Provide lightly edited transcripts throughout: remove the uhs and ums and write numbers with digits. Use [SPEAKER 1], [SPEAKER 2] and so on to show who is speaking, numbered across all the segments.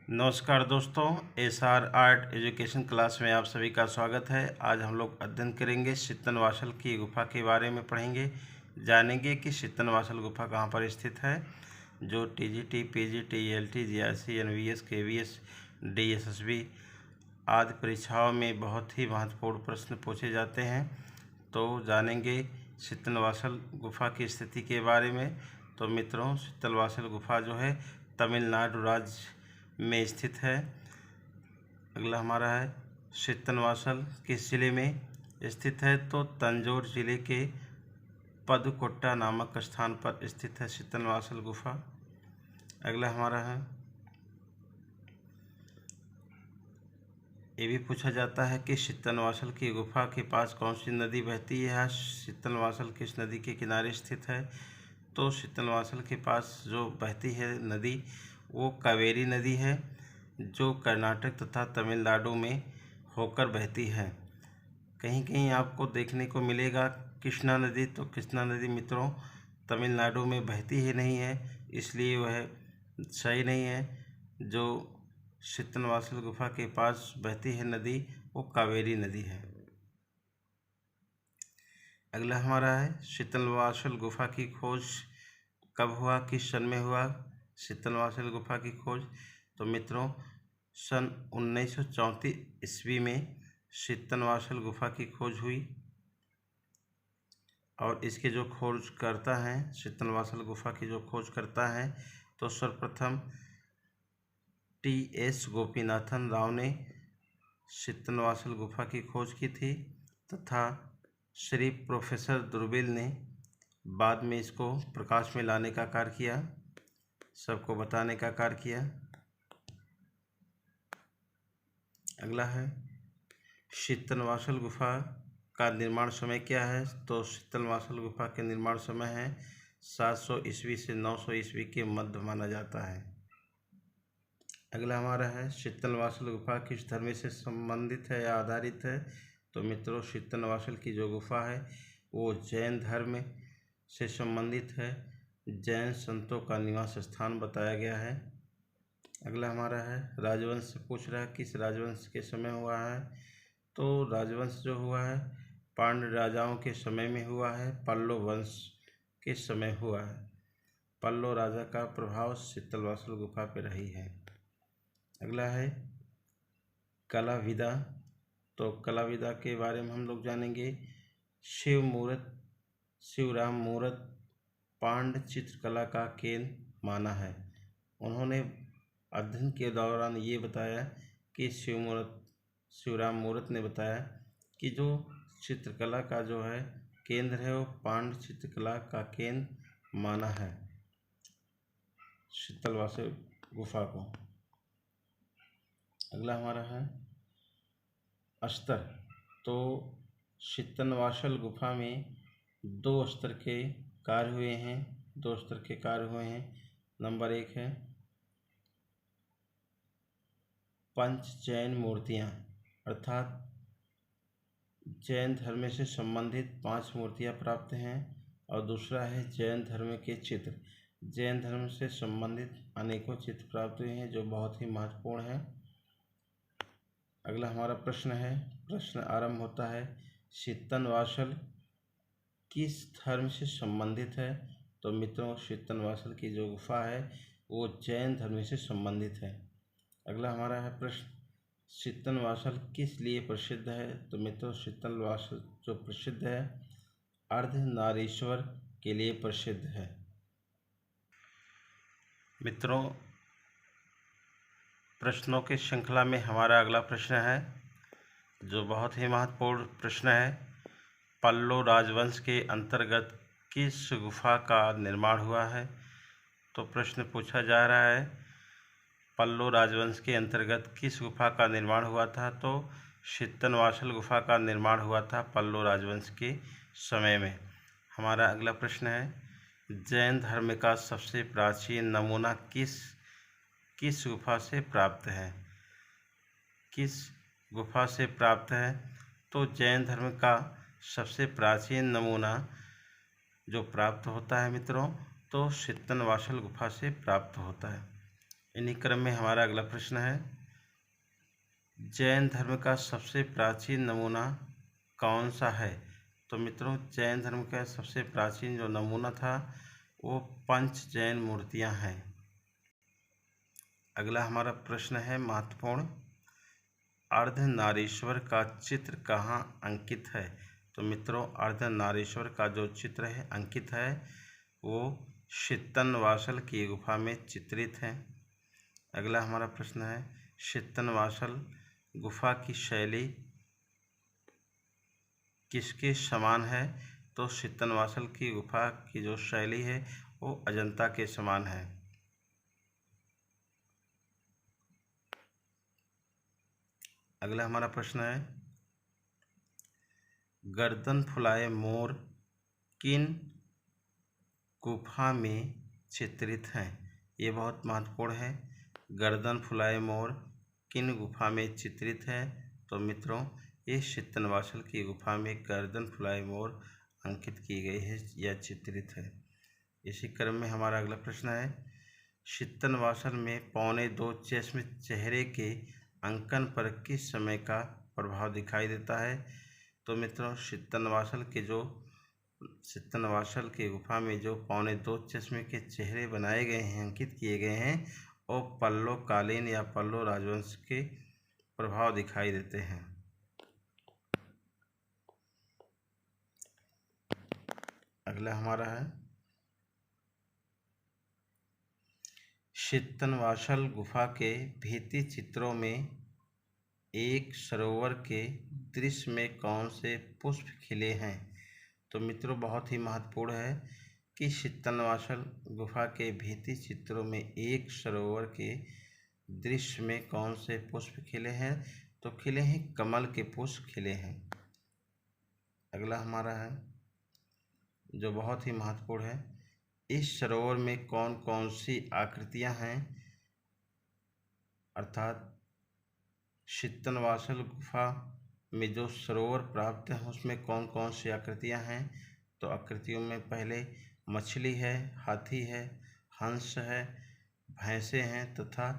[SPEAKER 1] नमस्कार दोस्तों, SR art education class में आप सभी का स्वागत है। आज हम लोग अध्ययन करेंगे शीतनवासल की गुफा के बारे में पढ़ेंगे, जानेंगे कि शीतनवासल गुफा कहाँ पर स्थित है, जो TGT, PGT, LT, GRC, NVS, KVS, DSSB आदि परीक्षाओं में बहुत ही महत्वपूर्ण प्रश्न पूछे जाते हैं। तो जानेंगे शीतनवासल गुफा की स्थिति के बारे में। तो मित्रों, शीतनवासल गुफा जो है तमिलनाडु राज्य में स्थित है। अगला हमारा है शीतनवासल किस जिले में स्थित है, तो तंजौर जिले के पदकोट्टा नामक स्थान पर स्थित है शीतनवासल गुफा। अगला हमारा है, ये भी पूछा जाता है कि शीतनवासल की गुफा के पास कौन सी नदी बहती है। शीतनवासल किस नदी के किनारे स्थित है, तो शीतनवासल के पास जो बहती है नदी वो कावेरी नदी है, जो कर्नाटक तथा तमिलनाडु में होकर बहती है। कहीं कहीं आपको देखने को मिलेगा कृष्णा नदी, तो कृष्णा नदी मित्रों तमिलनाडु में बहती ही नहीं है, इसलिए वह सही नहीं है। जो शीतनवासल गुफा के पास बहती है नदी वो कावेरी नदी है। अगला हमारा है शीतनवासल गुफा की खोज कब हुआ, किस सन में हुआ शीतनवासल गुफा की खोज। तो मित्रों सन 1934 ईस्वी में शीतनवासल गुफा की खोज हुई, और इसके जो खोज करता है शीतनवासल गुफा की जो खोज करता है तो सर्वप्रथम टी.एस. गोपीनाथन राव ने शीतनवासल गुफा की खोज की थी, तथा श्री प्रोफेसर दुर्बिल ने बाद में इसको प्रकाश में लाने का कार्य किया, सबको बताने का कार्य किया। अगला है शीतनवासल गुफा का निर्माण समय क्या है, तो शीतनवासल गुफा के निर्माण समय है 700 ईस्वी से 900 ईस्वी के मध्य माना जाता है। अगला हमारा है शीतनवासल गुफा किस धर्म से संबंधित है या आधारित है। तो मित्रों शीतनवासल की जो गुफा है वो जैन धर्म से संबंधित है, जैन संतों का निवास स्थान बताया गया है। अगला हमारा है राजवंश से पूछ रहा है किस राजवंश के समय हुआ है, तो राजवंश जो हुआ है पांड्य राजाओं के समय में हुआ है, पल्लव वंश के समय हुआ है। पल्लव राजा का प्रभाव शीतनवासल गुफा पर रही है। अगला है कलाविदा, तो कलाविदा के बारे में हम लोग जानेंगे। शिवराम मूर्त पांड्य चित्रकला का केंद्र माना है। उन्होंने अध्ययन के दौरान ये बताया कि शिवराम मूर्त ने बताया कि जो चित्रकला का जो है केंद्र है वो पांड्य चित्रकला का केंद्र माना है शीतनवासल गुफा को। अगला हमारा है स्तर, तो शीतनवासल गुफा में 2 स्तर के कार्य हुए हैं, 2 स्तर के कार्य हुए हैं। नंबर 1 है पंच जैन मूर्तियाँ, अर्थात जैन धर्म से संबंधित 5 मूर्तियाँ प्राप्त हैं, और दूसरा है जैन धर्म के चित्र। जैन धर्म से संबंधित अनेकों चित्र प्राप्त हुए हैं जो बहुत ही महत्वपूर्ण है। अगला हमारा प्रश्न है, प्रश्न आरंभ होता है शीतनवासल किस धर्म से संबंधित है। तो मित्रों शीतनवासल की जो गुफा है वो जैन धर्म से संबंधित है। अगला हमारा है प्रश्न शीतनवासल किस लिए प्रसिद्ध है। तो मित्रों शीतनवासल जो प्रसिद्ध है अर्धनारीश्वर के लिए प्रसिद्ध है। मित्रों प्रश्नों की श्रृंखला में हमारा अगला प्रश्न है जो बहुत ही महत्वपूर्ण प्रश्न है, पल्लव राजवंश के अंतर्गत किस गुफा का निर्माण हुआ है। तो प्रश्न पूछा जा रहा है पल्लव राजवंश के अंतर्गत किस गुफा का निर्माण हुआ था, तो शीतनवासल गुफा का निर्माण हुआ था पल्लव राजवंश के समय में। हमारा अगला प्रश्न है जैन धर्म का सबसे प्राचीन नमूना किस गुफा से प्राप्त है, किस गुफा से प्राप्त है। तो जैन धर्म का सबसे प्राचीन नमूना जो प्राप्त होता है मित्रों तो शीतनवासल गुफा से प्राप्त होता है। इन्हीं क्रम में हमारा अगला प्रश्न है, जैन धर्म का सबसे प्राचीन नमूना कौन सा है? तो मित्रों, जैन धर्म का सबसे प्राचीन जो नमूना था वो पंच जैन मूर्तियां हैं। अगला हमारा प्रश्न है महत्वपूर्ण, अर्धनारीश्वर का चित्र कहाँ अंकित है? तो मित्रों, अर्धनारीश्वर का जो चित्र है अंकित है वो शीतनवासल की गुफा में चित्रित है। अगला हमारा प्रश्न है, शीतनवासल गुफा की शैली किसके समान है? तो शीतनवासल की गुफा की जो शैली है वो अजंता के समान है। अगला हमारा प्रश्न है, गर्दन फुलाए मोर किन गुफा में चित्रित हैं? ये बहुत महत्वपूर्ण है। गर्दन फुलाए मोर किन गुफा में चित्रित है? तो मित्रों, ये शीतनवासल की गुफा में गर्दन फुलाए मोर अंकित की गई है या चित्रित है। इसी क्रम में हमारा अगला प्रश्न है, शीतनवासल में 2.25 चश्म चेहरे के अंकन पर किस समय का प्रभाव दिखाई देता है? तो मित्रों, शीतनवासल की गुफा में जो 2.25 चश्मे के चेहरे बनाए गए हैं, अंकित किए गए हैं, वो पल्लव कालीन या पल्लव राजवंश के प्रभाव दिखाई देते हैं। अगला हमारा है, शीतनवासल गुफा के भित्ति चित्रों में एक सरोवर के दृश्य में कौन से पुष्प खिले हैं? तो मित्रों, बहुत ही महत्वपूर्ण है कि शीतनवासल गुफा के भित्ति चित्रों में एक सरोवर के दृश्य में कौन से पुष्प खिले हैं? तो खिले हैं कमल के पुष्प खिले हैं। अगला हमारा है जो बहुत ही महत्वपूर्ण है, इस सरोवर में कौन कौन सी आकृतियां हैं? अर्थात शीतनवासल गुफा में जो सरोवर प्राप्त है उसमें कौन कौन सी आकृतियां हैं? तो आकृतियों में पहले मछली है, हाथी है, हंस है, भैंसे हैं तथा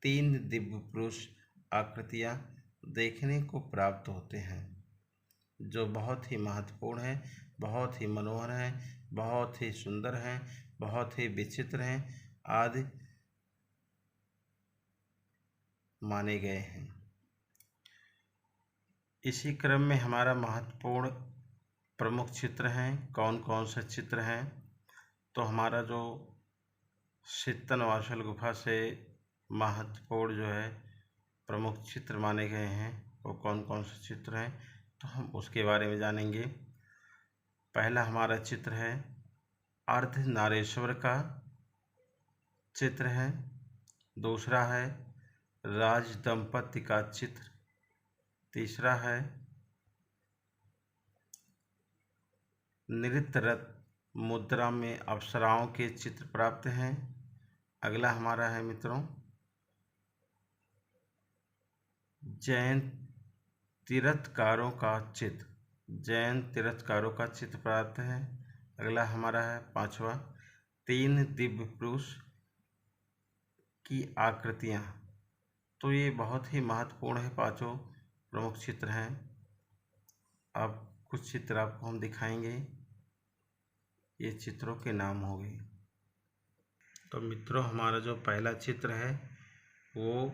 [SPEAKER 1] 3 दिव्य पुरुष आकृतियां देखने को प्राप्त होते हैं, जो बहुत ही महत्वपूर्ण है, बहुत ही मनोहर है, बहुत ही सुंदर हैं, बहुत ही विचित्र हैं आदि माने गए हैं। इसी क्रम में हमारा महत्वपूर्ण प्रमुख चित्र हैं। कौन कौन से चित्र हैं? तो हमारा जो शीतनवासल गुफा से महत्वपूर्ण जो है प्रमुख चित्र माने गए हैं वो कौन कौन से चित्र हैं, तो हम उसके बारे में जानेंगे। पहला हमारा चित्र है अर्धनारीश्वर का चित्र है। दूसरा है राज दंपति का चित्र। तीसरा है नृत्यरत मुद्रा में अप्सराओं के चित्र प्राप्त हैं। अगला हमारा है मित्रों जैन तीर्थकारों का चित्र। जैन तीर्थकारों का चित्र प्राप्त है। अगला हमारा है पांचवा 3 दिव्य पुरुष की आकृतियां। तो ये बहुत ही महत्वपूर्ण है, पांचों प्रमुख चित्र हैं। अब कुछ चित्र आपको हम दिखाएंगे, ये चित्रों के नाम हो गए। तो मित्रों, हमारा जो पहला चित्र है वो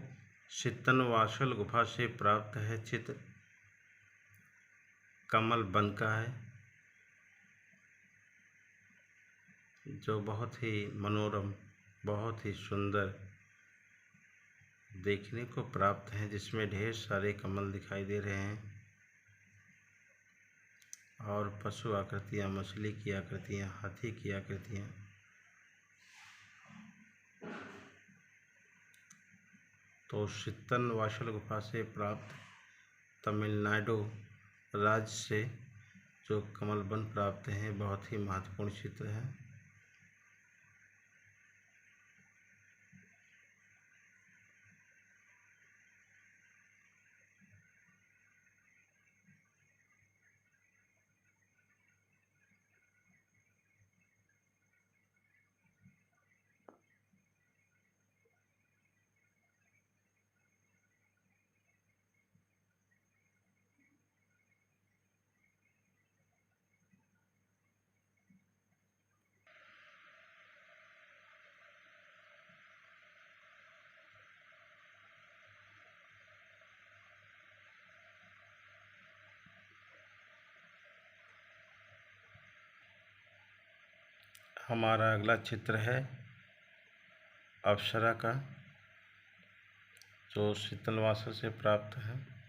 [SPEAKER 1] शीतनवासल गुफा से प्राप्त है चित्र, कमल वन का है, जो बहुत ही मनोरम, बहुत ही सुंदर देखने को प्राप्त है, जिसमें ढेर सारे कमल दिखाई दे रहे हैं और पशु आकृतियां, मछली की आकृतियां, हाथी की आकृतियां। तो शीतनवासल गुफा से प्राप्त तमिलनाडु राज्य से जो कमल वन प्राप्त हैं बहुत ही महत्वपूर्ण चित्र है। हमारा अगला चित्र है अप्सरा का, जो शीतलवासल से प्राप्त है।